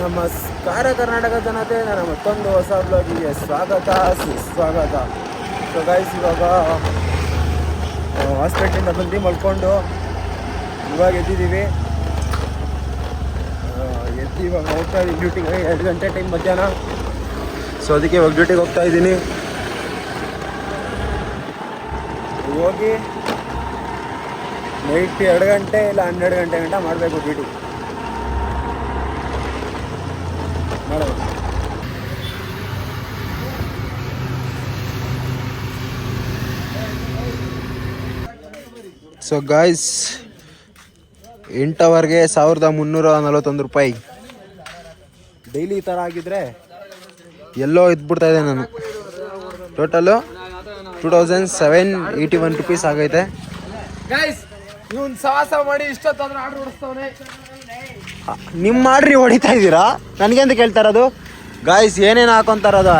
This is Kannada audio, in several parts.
ನಮಸ್ಕಾರ ಕರ್ನಾಟಕ ಜನತೆ, ನನ್ನ ಮತ್ತೊಂದು ಹೊಸ ಬ್ಲಾಗಿಗೆ ಸ್ವಾಗತ ಸುಸ್ವಾಗತ. ಸೊ ಗೈಸ್, ಇವಾಗ ಹಾಸ್ಪಿಟ್ಲಿಂದ ಬಂದು ಮಲ್ಕೊಂಡು ಇವಾಗ ಎದ್ದಿದ್ದೀವಿ. ಇವಾಗ ಹೋಗ್ತಾ ಇದ್ದೀವಿ ಡ್ಯೂಟಿಗೆ. 2 ಗಂಟೆ ಟೈಮ್ ಮಧ್ಯಾಹ್ನ. ಸೊ ಅದಕ್ಕೆ ಇವಾಗ ಡ್ಯೂಟಿಗೆ ಹೋಗ್ತಾ ಇದ್ದೀನಿ. ಹೋಗಿ ನೈಟ್ 2 ಗಂಟೆ ಇಲ್ಲ 12 ಗಂಟೆ ಗಂಟ ಮಾಡಬೇಕು ಡ್ಯೂಟಿ ಮಾಡೋದು. ಸೊ ಗಾಯ್ಸ್, 8 ಅವರ್ಗೆ 1341 ರೂಪಾಯಿ. ಡೈಲಿ ಈ ಥರ ಆಗಿದ್ರೆ ಎಲ್ಲೋ ಇದ್ಬಿಡ್ತಾ ಇದೆ ನಾನು. ಟೋಟಲು 2781 ರುಪೀಸ್ ಆಗೈತೆ. ಇವನ್ ಸಾಹಸ ಮಾಡಿ ಇಷ್ಟೊತ್ತಾದ್ರೂ ಆರ್ಡರ್ ಹೊಡಿಸ್ತವನೆ. ನಿಮ್ಮ ಆರ್ಡ್ರಿ ಹೊಡಿತಾ ಇದ್ದೀರಾ? ನನಗೆ ಅಂತ ಕೇಳ್ತಾ ಇರೋದು. ಗಾಯ್ಸ್, ಏನೇನು ಹಾಕೊಂತಾರದು?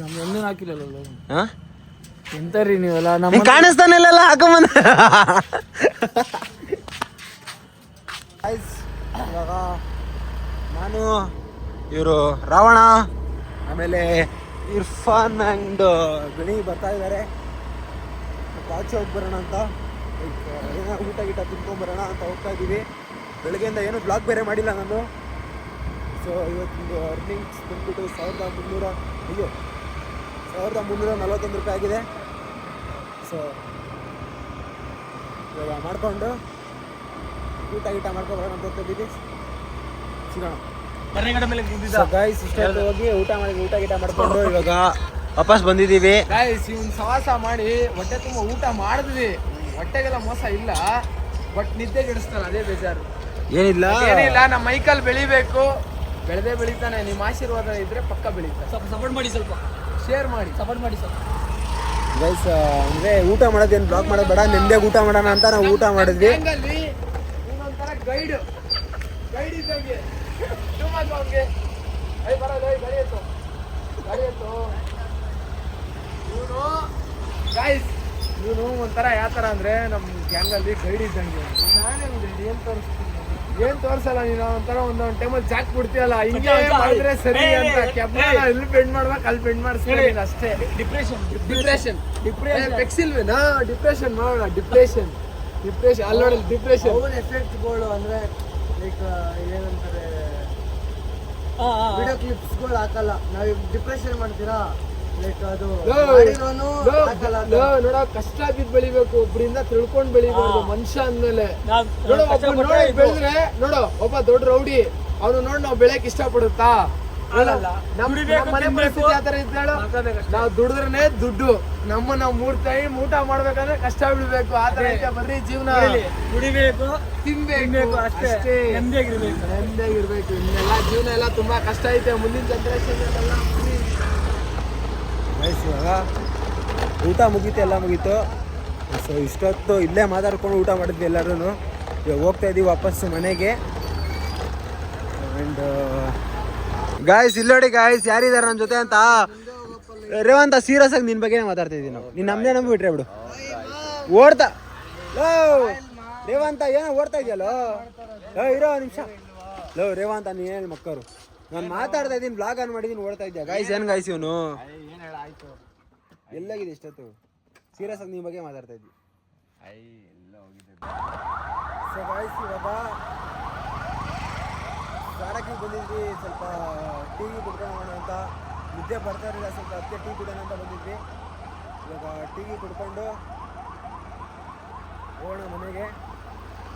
ನಮ್ಗೆ ಹಾಕಿಲ್ಲ. ಹಾಂ, ಎಂತಾರಿ ನೀವೆಲ್ಲ? ನಮ್ಮ ಕಾಣಿಸ್ತಾನೆ ಇಲ್ಲ ಹಾಕೊಂಬಂದ. ಇವಾಗ ನಾನು, ಇವರು ರಾವಣ, ಆಮೇಲೆ ಇರ್ಫಾನ್ ಆ್ಯಂಡ್ ಗಣಿ ಬರ್ತಾ ಇದ್ದಾರೆ. ಆಚೆ ಹೋಗಿ ಬರೋಣ ಅಂತ, ಏನೋ ಊಟ ಗೀಟ ತಿನ್ಕೊಂಬರೋಣ ಅಂತ ಹೋಗ್ತಾ ಇದ್ದೀವಿ. ಬೆಳಗ್ಗೆಯಿಂದ ಏನು ಬ್ಲಾಗ್ ಬೇರೆ ಮಾಡಿಲ್ಲ ನಾನು. ಸೊ ಇವತ್ತಿಂದು ಅರ್ನಿಂಗ್ಸ್ ಬಂದ್ಬಿಟ್ಟು 1341 ರೂಪಾಯಿ ಆಗಿದೆ. ಸೊ ಇವಾಗ ಮಾಡಿಕೊಂಡು ಊಟ ಗೀಟ ಮಾಡ್ಕೊಂಬರೋಣ ಅಂತ ಹೋಗ್ತಿದ್ದೀವಿ. ಸಿಗೋಣ. ಗೈಸ್, ಇಷ್ಟೆಲ್ಲ ಹೋಗಿ ಊಟ ಗೀಟ ಮಾಡ್ಕೊಂಡು ಇವಾಗ ವಾಪಸ್ ಬಂದಿದ್ದೀವಿ. ಗೈಸ್, ಇವನ್ ಸಾಹಸ ಮಾಡಿ ಹೊಟ್ಟೆ ತುಂಬ ಊಟ ಮಾಡಿದ್ವಿ. ಹೊಟ್ಟೆಗೆಲ್ಲ ಮೋಸ ಇಲ್ಲ, ಬಟ್ ನಿದ್ದೆ ಕೆಡಿಸ್ತಾನೆ, ಅದೇ ಬೇಜಾರು. ಏನಿಲ್ಲ ನಮ್ಮ ಮೈಕಲ್ ಬೆಳಿಬೇಕು. ಬೆಳೆದೇ ಬೆಳಿತಾನೆ. ನಿಮ್ಮ ಆಶೀರ್ವಾದ ಇದ್ರೆ ಪಕ್ಕ ಬೆಳೀತಾನೆ. ಸ್ವಲ್ಪ ಸಪೋರ್ಟ್ ಮಾಡಿ, ಸ್ವಲ್ಪ ಶೇರ್ ಮಾಡಿ, ಸಪೋರ್ಟ್ ಮಾಡಿ ಸ್ವಲ್ಪ. ಗೈಸ್, ಅಂದರೆ ಊಟ ಮಾಡೋದೇನು ಬ್ಲಾಗ್ ಮಾಡೋದು ಬೇಡ, ನಿಮ್ಮದೇ ಊಟ ಮಾಡೋಣ ಅಂತ ನಾವು ಊಟ ಮಾಡಿದ್ವಿ. ಇನ್ನೊಂಥರ ಗೈಡ್ ಇದ್ದಂಗೆ. ಇವನು ಒಂಥರ ಯಾವ ಥರ ಅಂದರೆ ನಮ್ಮ ಗ್ಯಾಂಗಲ್ಲಿ ಗೈಡ್ ಇದ್ದಂಗೆ. ನಾನೇ ಏನು ತೋರಿಸ್ತೀನಿ, ಏನು ತೋರಿಸಲ್ಲ ನೀನು. ಒಂಥರ ಒಂದೊಂದು ಟೈಮಲ್ಲಿ ಜಾಕ್ ಬಿಡ್ತೀಯಲ್ಲ, ಹಿಂಗೆ ಮಾಡಿದ್ರೆ ಸರಿ ಅಂತ. ಕ್ಯಾಬ್ನ ಇಲ್ಲಿ ಬೆಂಡ್ ಮಾಡ್ಬೇಕು, ಅಲ್ಲಿ ಬೆಂಡ್ ಮಾಡಿಸ್ತೀನಿ ಅಷ್ಟೇ. ಡಿಪ್ರೆಷನ್ ಪೆಕ್ಸಿಲ್ವೇನಾ? ಡಿಪ್ರೆಷನ್ ಮಾಡೋಣ. ಡಿಪ್ರೆಷನ್ ಅಲ್ಲಿ ನೋಡಲ್ಲ. ಡಿಪ್ರೆಷನ್ ಎಫೆಕ್ಟ್ಗಳು ಅಂದರೆ ಲೈಕ್ ಏನಂತಾರೆ, ವಿಡಿಯೋ ಕ್ಲಿಪ್ಸ್ಗಳು ಹಾಕಲ್ಲ. ನಾವು ಡಿಪ್ರೆಷನ್ ಮಾಡ್ತೀರಾ, ಲೈಕ್ ಅದು ನೋಡ, ಕಷ್ಟ ಬಿದ್ದು ಬೆಳಿಬೇಕು. ಒಬ್ರಿಂದ ತಿಳ್ಕೊಂಡ್ ಬೆಳಿಬಾರ್ದು ಮನುಷ್ಯ ಅಂದ್ಮೇಲೆ. ಬೆಳೆದ್ರೆ ನೋಡು, ಒಬ್ಬ ದೊಡ್ಡ ರೌಡಿ ಅವನು ನೋಡಿ ನಾವು ಬೆಳೆಯಕ್ ಇಷ್ಟ ಪಡುತ್ತಾ? ಮನೆ ಪರಿಸ್ಥಿತಿ ಆತರ ಇದ್ದಾಳು. ನಾವು ದುಡಿದ್ರೇನೆ ದುಡ್ಡು. ನಾವು 3 ಟೈಮ್ ಊಟ ಮಾಡ್ಬೇಕಂದ್ರೆ ಕಷ್ಟ ಬಿಡ್ಬೇಕು. ಆತರ ಐತೆ ಬರ್ರಿ ಜೀವನ. ದುಡಿಬೇಕು, ತಿನ್ಬೇಕು, ಅಷ್ಟೇ. ನೆಮ್ಮದಿಯಾಗಿರ್ಬೇಕು. ಇನ್ನೆಲ್ಲ ಜೀವನ ಎಲ್ಲ ತುಂಬಾ ಕಷ್ಟ ಐತೆ. ಮುಂದಿನ ಜನರೇಷನ್ ಎಲ್ಲ ಇವಾಗ ಊಟ ಮುಗೀತು, ಎಲ್ಲ ಮುಗೀತು. ಸೊ ಇಷ್ಟೊತ್ತು ಇಲ್ಲೇ ಮಾತಾಡ್ಕೊಂಡು ಊಟ ಮಾಡಿದ್ವಿ ಎಲ್ಲರೂ. ಇವಾಗ ಹೋಗ್ತಾ ಇದ್ದೀವಿ ವಾಪಸ್ಸು ಮನೆಗೆ. ಆ್ಯಂಡ್ ಗಾಯ್ಸ್, ಇಲ್ಲೋಡಿ ಗಾಯ್ಸ್, ಯಾರಿದ್ದಾರೆ ನನ್ನ ಜೊತೆ ಅಂತ. ರೇವಂತ, ಸೀರಿಯಸ್ ಆಗಿ ನಿನ್ನ ಬಗ್ಗೆ ಮಾತಾಡ್ತಿದ್ದೀನಿ ನಾವು. ನೀನು ನಮ್ಮದೇ ನಂಬಿಬಿಟ್ರೆ ಬಿಡು. ಓಡ್ತಾ ರೇವಂತ, ಏನೋ ಓಡ್ತಾ ಇದೆಯಲ್ಲೋ. ಇರೋ ನಿಮಿಷ. ರೇವಂತ, ನೀನೇನು ಮಕ್ಕರು, ನಾನು ಮಾತಾಡ್ತಾ ಇದ್ದೀನಿ, ಬ್ಲಾಗ್ ಆನ್ ಮಾಡಿದ್ದೀನಿ, ಓಡ್ತಾ ಇದ್ದೆ. ಗಾಯ್ಸ್, ಏನು ಗಾಯ್ಸ್ ಇವನು ಎಲ್ಲಾಗಿದೆ ಇಷ್ಟೊತ್ತು? ಸೀರಿಯಸ್ ಆಗಿ ನಿಮ್ಮ ಬಗ್ಗೆ ಮಾತಾಡ್ತಾ ಇದ್ವಿ. ಸೊ ಗಾಯ್ಸ್, ಇವಾಗ ಗಾಡಕ್ಕೆ ಬಂದಿದ್ವಿ. ಸ್ವಲ್ಪ ಟಿ ವಿ ಕುಡ್ಕೊಳ್ಳೋಣ ಅಂತ. ನಿದ್ದೆ ಬರ್ತಾ ಇರಲಿಲ್ಲ, ಸ್ವಲ್ಪ ಅದಕ್ಕೆ ಟೀ ಕುಡಿಯೋಣ ಅಂತ ಬಂದಿದ್ವಿ. ಇವಾಗ ಟಿ ವಿ ಕುಡ್ಕೊಂಡು ಹೋಗೋಣ ಮನೆಗೆ.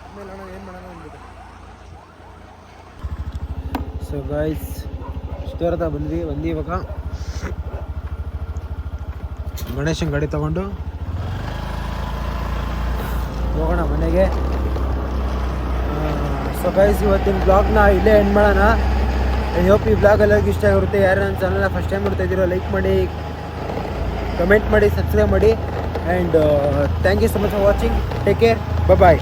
ಆಮೇಲೆ ಅಣ್ಣ ಏನು ಮಾಡೋಣ ಅಂದ್ಬಿಟ್ಟು. ಸೊ ಗಾಯ್ಸ್, ಇಷ್ಟೋರದ ಬಂದ್ವಿ ಇವಾಗ ಗಣೇಶನ್ ಗಾಡಿ ತಗೊಂಡು ಹೋಗೋಣ ಮನೆಗೆ. ಸೊ ಗೈಸ್, ಇವತ್ತಿನ ಬ್ಲಾಗ್ನ ಇಲ್ಲೇ ಎಂಡ್ ಮಾಡೋಣ. ಐ ಹೋಪ್ ಈ ಬ್ಲಾಗ್ ಎಲ್ಲರಿಗೂ ಇಷ್ಟ ಆಗಿರುತ್ತೆ. ಯಾರು ನನ್ನ ಚಾನಲ್ನ ಫಸ್ಟ್ ಟೈಮ್ ನೋಡ್ತಾ ಇದ್ದೀರೋ ಲೈಕ್ ಮಾಡಿ, ಕಮೆಂಟ್ ಮಾಡಿ, ಸಬ್ಸ್ಕ್ರೈಬ್ ಮಾಡಿ. And thank you so much for watching. Take care, bye.